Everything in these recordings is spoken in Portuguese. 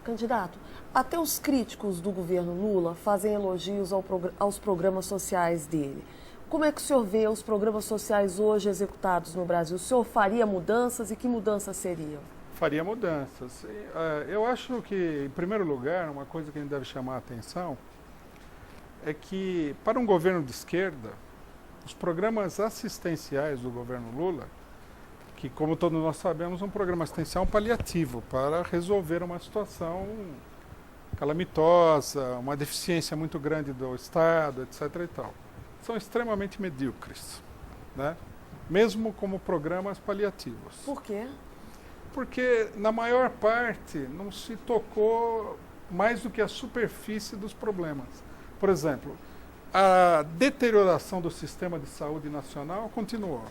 Candidato, até os críticos do governo Lula fazem elogios aos programas sociais dele. Como é que o senhor vê os programas sociais hoje executados no Brasil? O senhor faria mudanças e que mudanças seriam? Faria mudanças. Eu acho que, em primeiro lugar, uma coisa que a gente deve chamar a atenção é que, para um governo de esquerda, os programas assistenciais do governo Lula, que, como todos nós sabemos, é um programa assistencial paliativo para resolver uma situação calamitosa, uma deficiência muito grande do Estado, etc. e tal. São extremamente medíocres, né? Mesmo como programas paliativos. Por quê? Porque, na maior parte, não se tocou mais do que a superfície dos problemas. Por exemplo, a deterioração do sistema de saúde nacional continuou.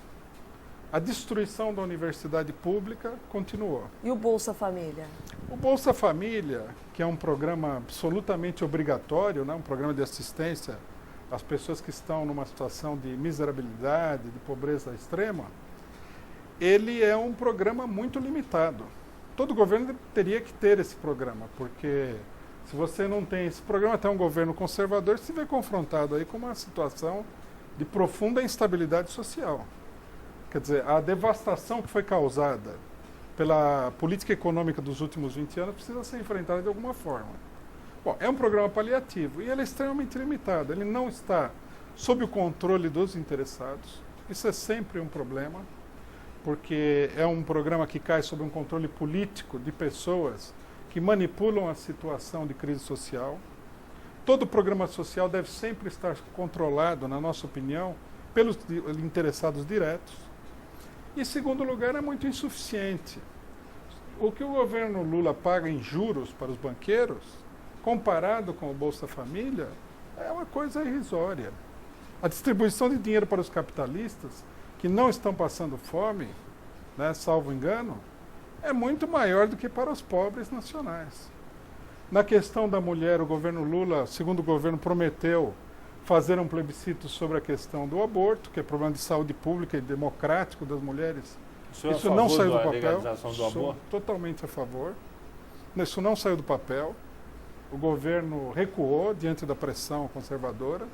A destruição da universidade pública continuou. E o Bolsa Família? O Bolsa Família, que é um programa absolutamente obrigatório, né, um programa de assistência às pessoas que estão numa situação de miserabilidade, de pobreza extrema, ele é um programa muito limitado. Todo governo teria que ter esse programa, porque se você não tem esse programa, até um governo conservador se vê confrontado aí com uma situação de profunda instabilidade social. Quer dizer, a devastação que foi causada pela política econômica dos últimos 20 anos precisa ser enfrentada de alguma forma. Bom, é um programa paliativo e ele é extremamente limitado. Ele não está sob o controle dos interessados. Isso é sempre um problema, porque é um programa que cai sob um controle político de pessoas que manipulam a situação de crise social. Todo programa social deve sempre estar controlado, na nossa opinião, pelos interessados diretos. E, em segundo lugar, é muito insuficiente. O que o governo Lula paga em juros para os banqueiros, comparado com o Bolsa Família, é uma coisa irrisória. A distribuição de dinheiro para os capitalistas, que não estão passando fome, né, salvo engano, é muito maior do que para os pobres nacionais. Na questão da mulher, o governo Lula, segundo o governo, prometeu fazer um plebiscito sobre a questão do aborto, que é problema de saúde pública e democrático das mulheres. Isso não saiu do papel? Sou totalmente a favor. Isso não saiu do papel. O governo recuou diante da pressão conservadora.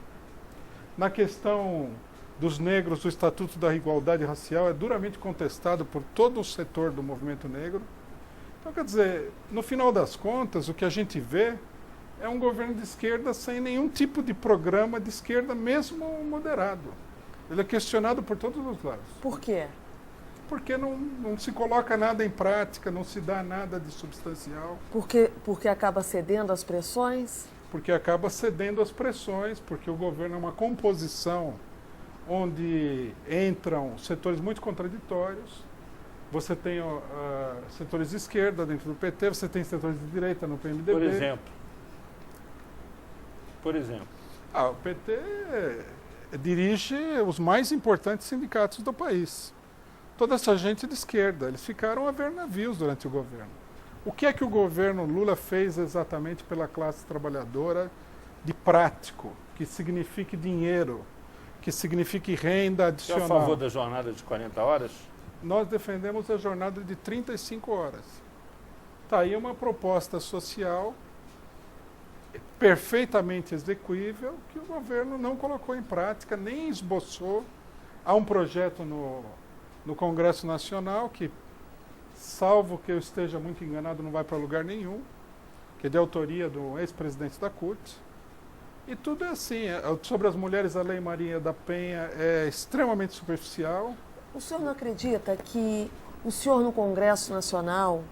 Na questão dos negros, o Estatuto da Igualdade Racial é duramente contestado por todo o setor do movimento negro. Então, quer dizer, no final das contas, o que a gente vê é um governo de esquerda sem nenhum tipo de programa de esquerda, mesmo moderado. Ele é questionado por todos os lados. Por quê? Porque não se coloca nada em prática, não se dá nada de substancial. Porque acaba cedendo às pressões? Porque acaba cedendo às pressões, porque o governo é uma composição onde entram setores muito contraditórios. Você tem setores de esquerda dentro do PT, você tem setores de direita no PMDB. Por exemplo? O PT dirige os mais importantes sindicatos do país. Toda essa gente de esquerda, eles ficaram a ver navios durante o governo. O que é que o governo Lula fez exatamente pela classe trabalhadora de prático, que signifique dinheiro, que signifique renda adicional? Você é a favor da jornada de 40 horas? Nós defendemos a jornada de 35 horas. Está aí uma proposta social perfeitamente execuível que o governo não colocou em prática, nem esboçou. Há um projeto no Congresso Nacional que, salvo que eu esteja muito enganado, não vai para lugar nenhum, que é de autoria do ex-presidente da CUT. E tudo é assim. Sobre as mulheres, a Lei Maria da Penha é extremamente superficial. O senhor não acredita que o senhor no Congresso Nacional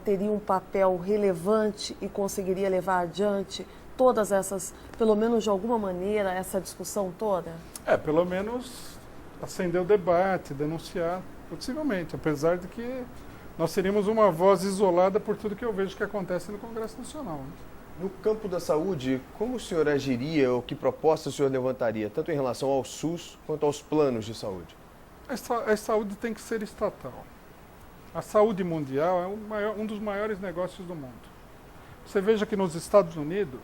teria um papel relevante e conseguiria levar adiante todas essas, pelo menos de alguma maneira, essa discussão toda? Pelo menos acender o debate, denunciar, possivelmente, apesar de que nós seríamos uma voz isolada por tudo que eu vejo que acontece no Congresso Nacional. Né? No campo da saúde, como o senhor agiria ou que proposta o senhor levantaria, tanto em relação ao SUS quanto aos planos de saúde? A saúde tem que ser estatal. A saúde mundial é um dos maiores negócios do mundo. Você veja que nos Estados Unidos,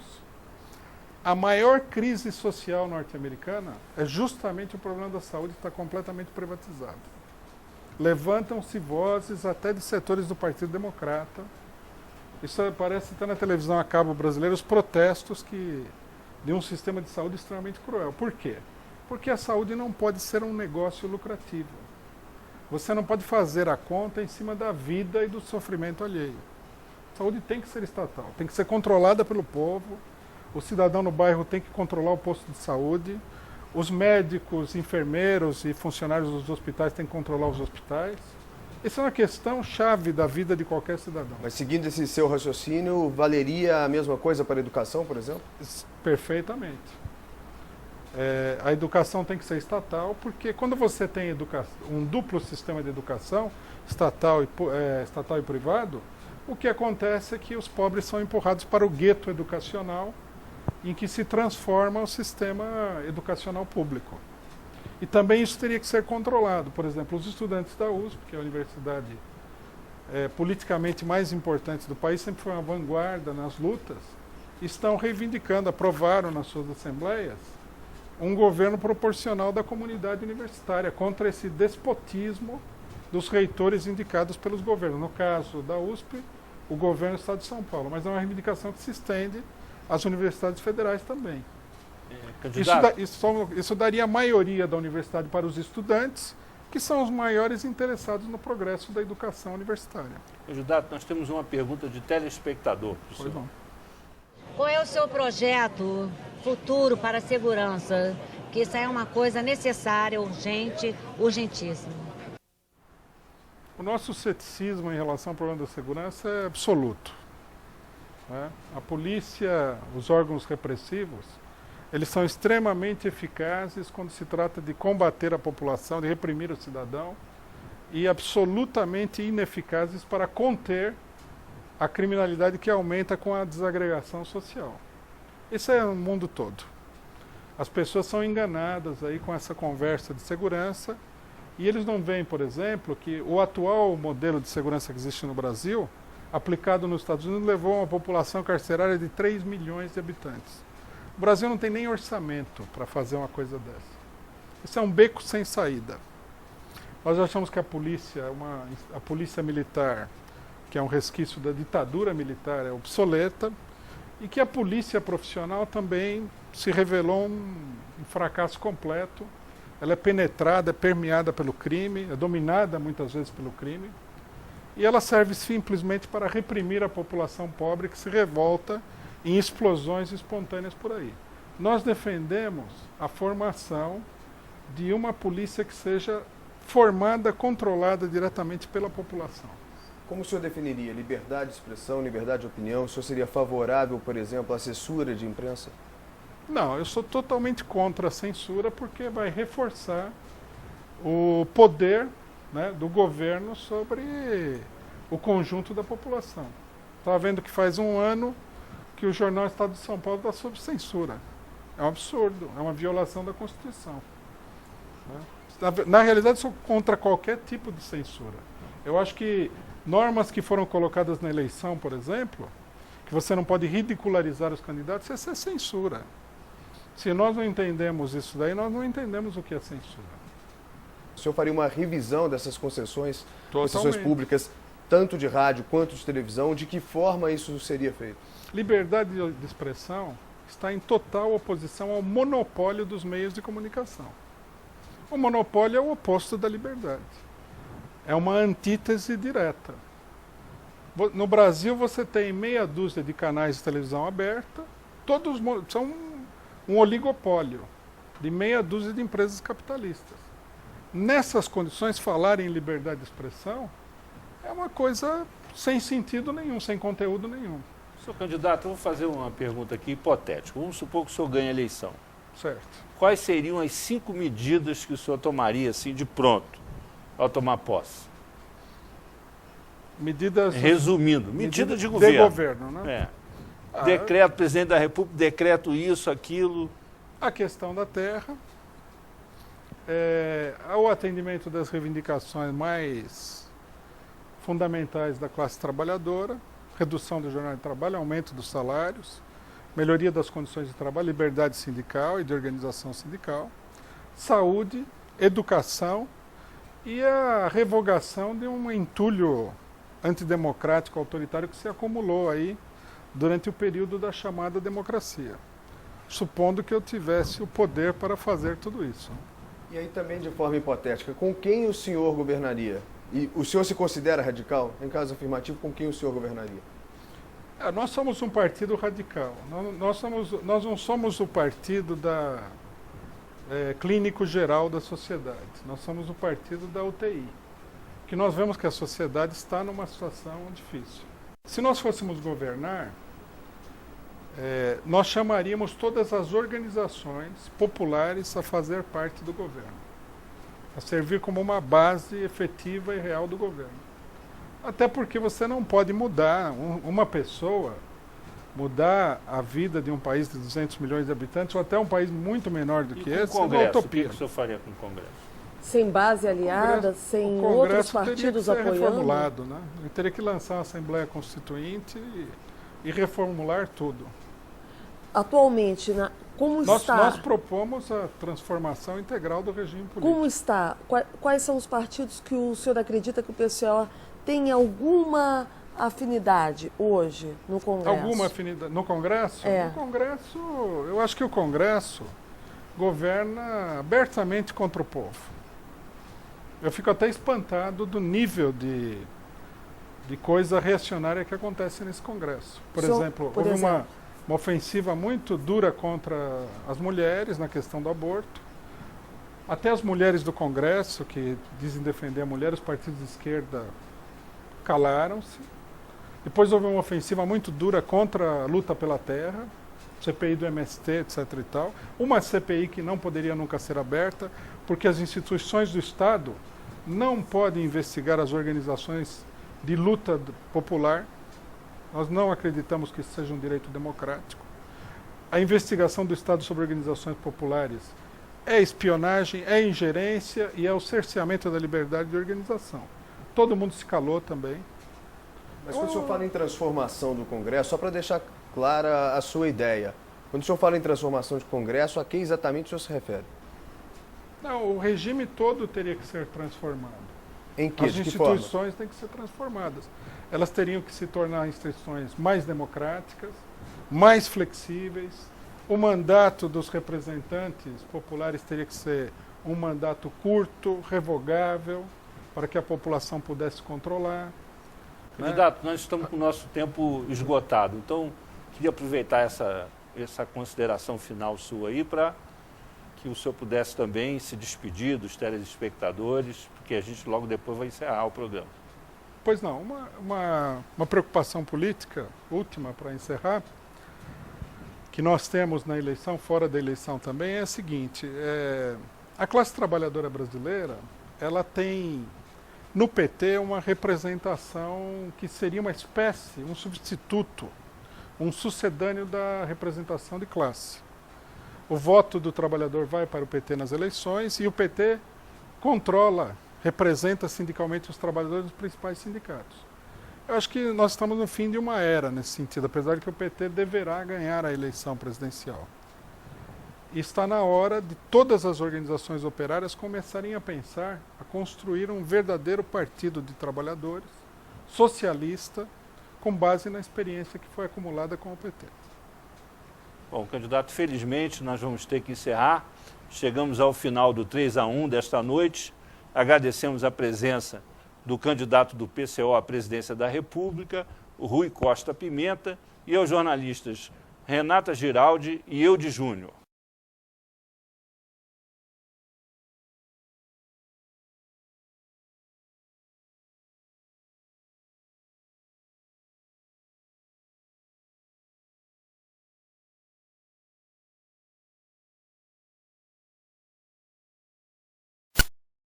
a maior crise social norte-americana é justamente o problema da saúde que está completamente privatizado. Levantam-se vozes até de setores do Partido Democrata Isso parece estar na televisão a cabo brasileira, os protestos de um sistema de saúde extremamente cruel. Por quê? Porque a saúde não pode ser um negócio lucrativo. Você não pode fazer a conta em cima da vida e do sofrimento alheio. A saúde tem que ser estatal, tem que ser controlada pelo povo, o cidadão no bairro tem que controlar o posto de saúde, os médicos, enfermeiros e funcionários dos hospitais têm que controlar os hospitais. Isso é uma questão chave da vida de qualquer cidadão. Mas seguindo esse seu raciocínio, valeria a mesma coisa para a educação, por exemplo? Perfeitamente. A educação tem que ser estatal, porque quando você tem um duplo sistema de educação, estatal e privado, o que acontece é que os pobres são empurrados para o gueto educacional, em que se transforma o sistema educacional público. E também isso teria que ser controlado. Por exemplo, os estudantes da USP, que é a universidade politicamente mais importante do país, sempre foi uma vanguarda nas lutas, estão reivindicando, aprovaram nas suas assembleias, um governo proporcional da comunidade universitária, contra esse despotismo dos reitores indicados pelos governos. No caso da USP, o governo do Estado de São Paulo. Mas é uma reivindicação que se estende às universidades federais também. Isso daria a maioria da universidade para os estudantes, que são os maiores interessados no progresso da educação universitária. Candidato, nós temos uma pergunta de telespectador. Pois não. Qual é o seu projeto futuro para a segurança? Que isso é uma coisa necessária, urgente, urgentíssima. O nosso ceticismo em relação ao problema da segurança é absoluto. A polícia, os órgãos repressivos, eles são extremamente eficazes quando se trata de combater a população, de reprimir o cidadão, e absolutamente ineficazes para conter a criminalidade que aumenta com a desagregação social. Isso é o mundo todo. As pessoas são enganadas aí com essa conversa de segurança, e eles não veem, por exemplo, que o atual modelo de segurança que existe no Brasil, aplicado nos Estados Unidos, levou a uma população carcerária de 3 milhões de habitantes. O Brasil não tem nem orçamento para fazer uma coisa dessa. Isso é um beco sem saída. Nós achamos que a polícia militar, que é um resquício da ditadura militar, é obsoleta, e que a polícia profissional também se revelou um fracasso completo. Ela é penetrada, é permeada pelo crime, é dominada muitas vezes pelo crime, e ela serve simplesmente para reprimir a população pobre que se revolta em explosões espontâneas por aí. Nós defendemos a formação de uma polícia que seja formada, controlada diretamente pela população. Como o senhor definiria liberdade de expressão, liberdade de opinião? O senhor seria favorável, por exemplo, à censura de imprensa? Não, eu sou totalmente contra a censura, porque vai reforçar o poder, né, do governo sobre o conjunto da população. Estava vendo que faz um ano que o jornal Estado de São Paulo está sob censura. É um absurdo, é uma violação da Constituição. Na realidade, sou contra qualquer tipo de censura. Eu acho que normas que foram colocadas na eleição, por exemplo, que você não pode ridicularizar os candidatos, essa é censura. Se nós não entendemos isso daí, nós não entendemos o que é censura. O senhor faria uma revisão dessas concessões Totalmente. públicas, tanto de rádio quanto de televisão? De que forma isso seria feito? Liberdade de expressão está em total oposição ao monopólio dos meios de comunicação. O monopólio é o oposto da liberdade. É uma antítese direta. No Brasil você tem meia dúzia de canais de televisão aberta, todos são um oligopólio de meia dúzia de empresas capitalistas. Nessas condições, falar em liberdade de expressão é uma coisa sem sentido nenhum, sem conteúdo nenhum. Senhor candidato, eu vou fazer uma pergunta aqui hipotética. Vamos supor que o senhor ganhe a eleição. Certo. Quais seriam as 5 medidas que o senhor tomaria, assim, de pronto, ao tomar posse? Medidas... Resumindo, medidas de governo. governo. De governo, né? Decreto, presidente da República, decreto isso, aquilo. A questão da terra, o atendimento das reivindicações mais fundamentais da classe trabalhadora, redução do jornal de trabalho, aumento dos salários, melhoria das condições de trabalho, liberdade sindical e de organização sindical, saúde, educação e a revogação de um entulho antidemocrático, autoritário que se acumulou aí durante o período da chamada democracia, supondo que eu tivesse o poder para fazer tudo isso. E aí também de forma hipotética, com quem o senhor governaria? E o senhor se considera radical? Em caso afirmativo, com quem o senhor governaria? Nós somos um partido radical. Nós não somos o partido clínico geral da sociedade. Nós somos o partido da UTI. Que nós vemos que a sociedade está numa situação difícil. Se nós fôssemos governar, nós chamaríamos todas as organizações populares a fazer parte do governo, a servir como uma base efetiva e real do governo. Até porque você não pode mudar uma pessoa, mudar a vida de um país de 200 milhões de habitantes, ou até um país muito menor do que esse, é uma utopia. O que o senhor faria com o Congresso? Sem base aliada, sem outros partidos apoiando? Reformulado, né? Ele teria que lançar uma Assembleia Constituinte e reformular tudo. Atualmente, como está? Nós propomos a transformação integral do regime político. Como está? Quais são os partidos que o senhor acredita que o PCO tem alguma afinidade hoje no Congresso? Alguma afinidade? No Congresso? No Congresso, eu acho que o Congresso governa abertamente contra o povo. Eu fico até espantado do nível de coisa reacionária que acontece nesse Congresso. Por exemplo, houve uma ofensiva muito dura contra as mulheres na questão do aborto. Até as mulheres do Congresso, que dizem defender a mulher, os partidos de esquerda calaram-se. Depois houve uma ofensiva muito dura contra a luta pela terra, CPI do MST, etc. e tal. Uma CPI que não poderia nunca ser aberta, porque as instituições do Estado não podem investigar as organizações de luta popular. Nós não acreditamos que isso seja um direito democrático. A investigação do Estado sobre organizações populares é espionagem, é ingerência e é o cerceamento da liberdade de organização. Todo mundo se calou também. Mas quando o senhor fala em transformação do Congresso, só para deixar clara a sua ideia, quando o senhor fala em transformação de Congresso, a quem exatamente o senhor se refere? Não, o regime todo teria que ser transformado. Em que? As instituições têm que ser transformadas. Elas teriam que se tornar instituições mais democráticas, mais flexíveis. O mandato dos representantes populares teria que ser um mandato curto, revogável, para que a população pudesse controlar. Candidato, nós estamos com o nosso tempo esgotado, então queria aproveitar essa consideração final sua aí para que o senhor pudesse também se despedir dos telespectadores, porque a gente logo depois vai encerrar o programa. Pois não, uma preocupação política última para encerrar, que nós temos na eleição, fora da eleição também, é a seguinte: a classe trabalhadora brasileira, ela tem no PT uma representação que seria uma espécie, um substituto, um sucedâneo da representação de classe. O voto do trabalhador vai para o PT nas eleições e o PT controla, representa sindicalmente os trabalhadores dos principais sindicatos. Eu acho que nós estamos no fim de uma era nesse sentido, apesar de que o PT deverá ganhar a eleição presidencial. E está na hora de todas as organizações operárias começarem a pensar, a construir um verdadeiro partido de trabalhadores, socialista, com base na experiência que foi acumulada com o PT. Bom, candidato, felizmente nós vamos ter que encerrar. Chegamos ao final do 3-1 desta noite. Agradecemos a presença do candidato do PCO à presidência da República, o Rui Costa Pimenta, e aos jornalistas Renata Giraldi e Eude Júnior.